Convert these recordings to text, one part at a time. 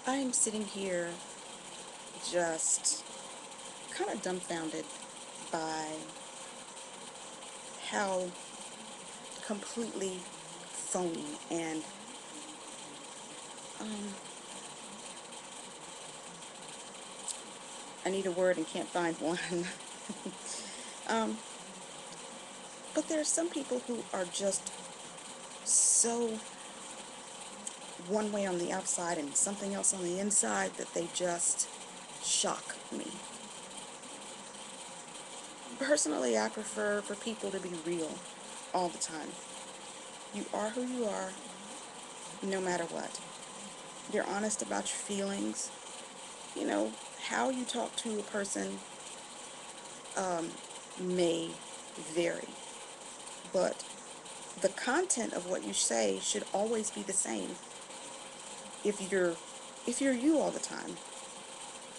I am sitting here just kind of dumbfounded by how completely phony and um, I need a word and can't find one. um, but there are some people who are just so one way on the outside and something else on the inside that they just shock me. Personally, I prefer for people to be real all the time. You are who you are, no matter what. You're honest about your feelings. You know, how you talk to a person um, may vary, but the content of what you say should always be the same. If you're you all the time,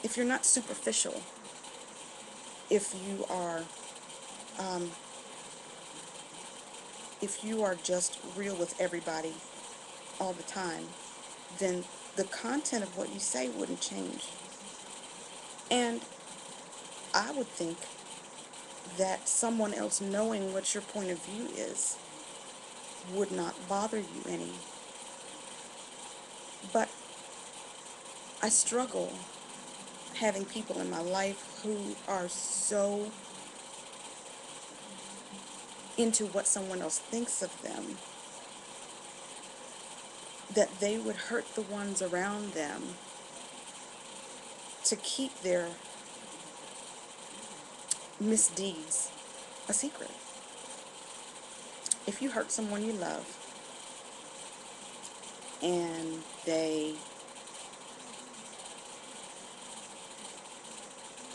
if you're not superficial, if you are um, if you are just real with everybody all the time, then the content of what you say wouldn't change. And I would think that someone else knowing what your point of view is would not bother you any. But I struggle having people in my life who are so into what someone else thinks of them that they would hurt the ones around them to keep their misdeeds a secret. If you hurt someone you love and they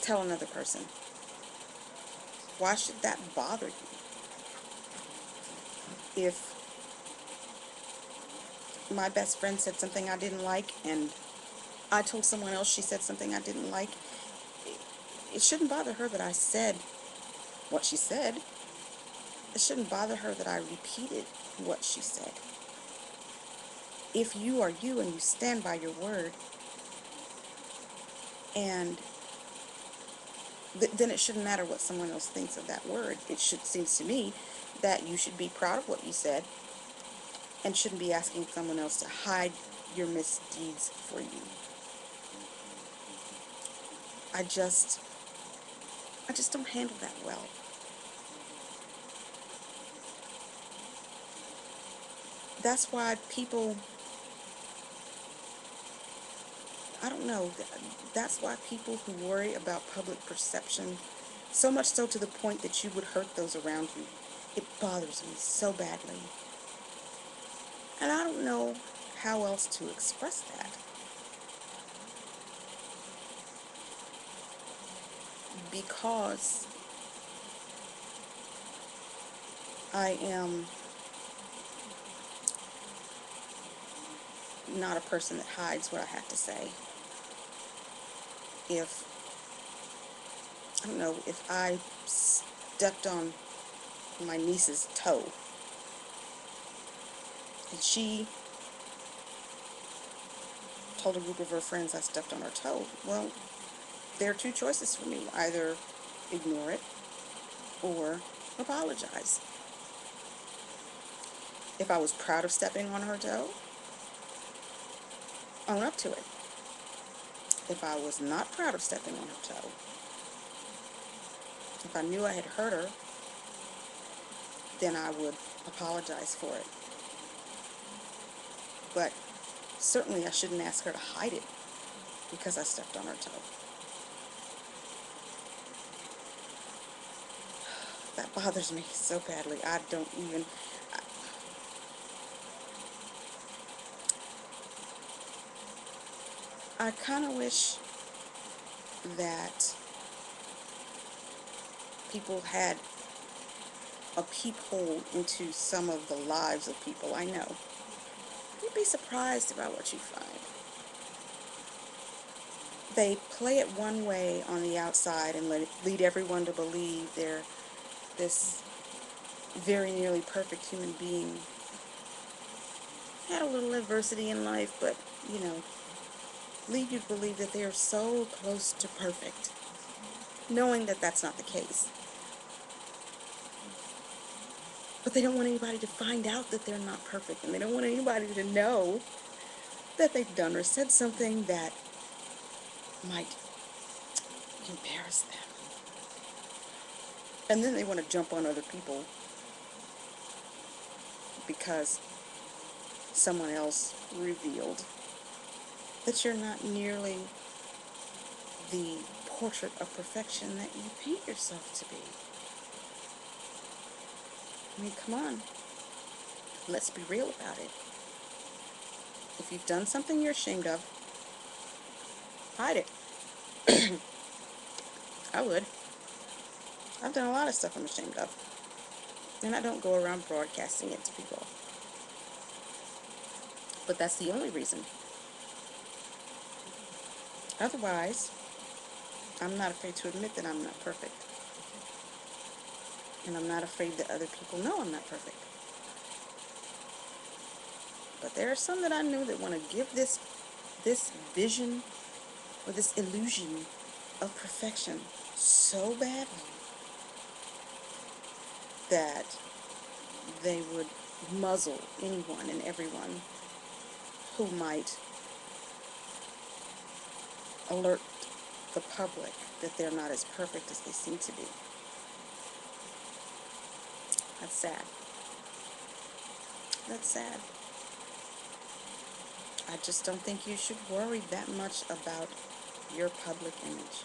tell another person, why should that bother you? If my best friend said something I didn't like and I told someone else she said something I didn't like, it shouldn't bother her that I said what she said. It shouldn't bother her that I repeated what she said. If you are you and you stand by your word, and then it shouldn't matter what someone else thinks of that word. It should seems to me that you should be proud of what you said and shouldn't be asking someone else to hide your misdeeds for you. I just I just don't handle that well. That's why people, I don't know, that's why people who worry about public perception, so much so to the point that you would hurt those around you, it bothers me so badly. And I don't know how else to express that because I am not a person that hides what I have to say. If, I don't know, if I stepped on my niece's toe and she told a group of her friends I stepped on her toe, well, there are two choices for me. Either ignore it or apologize. If I was proud of stepping on her toe, own up to it. If I was not proud of stepping on her toe, if I knew I had hurt her, then I would apologize for it. But certainly I shouldn't ask her to hide it because I stepped on her toe. That bothers me so badly. I don't even, I kind of wish that people had a peephole into some of the lives of people I know. You'd be surprised about what you find. They play it one way on the outside and lead everyone to believe they're this very nearly perfect human being. Had a little adversity in life, but, you know, lead you to believe that they are so close to perfect, knowing that that's not the case. But they don't want anybody to find out that they're not perfect, and they don't want anybody to know that they've done or said something that might embarrass them. And then they want to jump on other people because someone else revealed that you're not nearly the portrait of perfection that you paint yourself to be. I mean, come on. Let's be real about it. If you've done something you're ashamed of, hide it. I would. I've done a lot of stuff I'm ashamed of. And I don't go around broadcasting it to people. But that's the only reason. Otherwise, I'm not afraid to admit that I'm not perfect. And I'm not afraid that other people know I'm not perfect. But there are some that I knew that want to give this vision or this illusion of perfection so badly that they would muzzle anyone and everyone who might alert the public that they're not as perfect as they seem to be. That's sad. That's sad. I just don't think you should worry that much about your public image.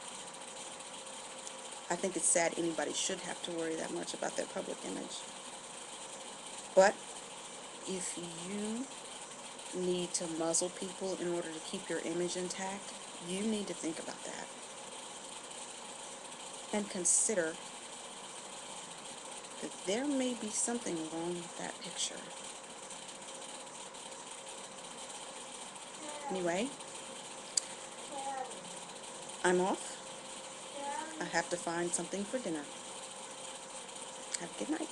I think it's sad anybody should have to worry that much about their public image. But if you need to muzzle people in order to keep your image intact, you need to think about that. And consider that there may be something wrong with that picture. Anyway, I'm off. I have to find something for dinner. Have a good night.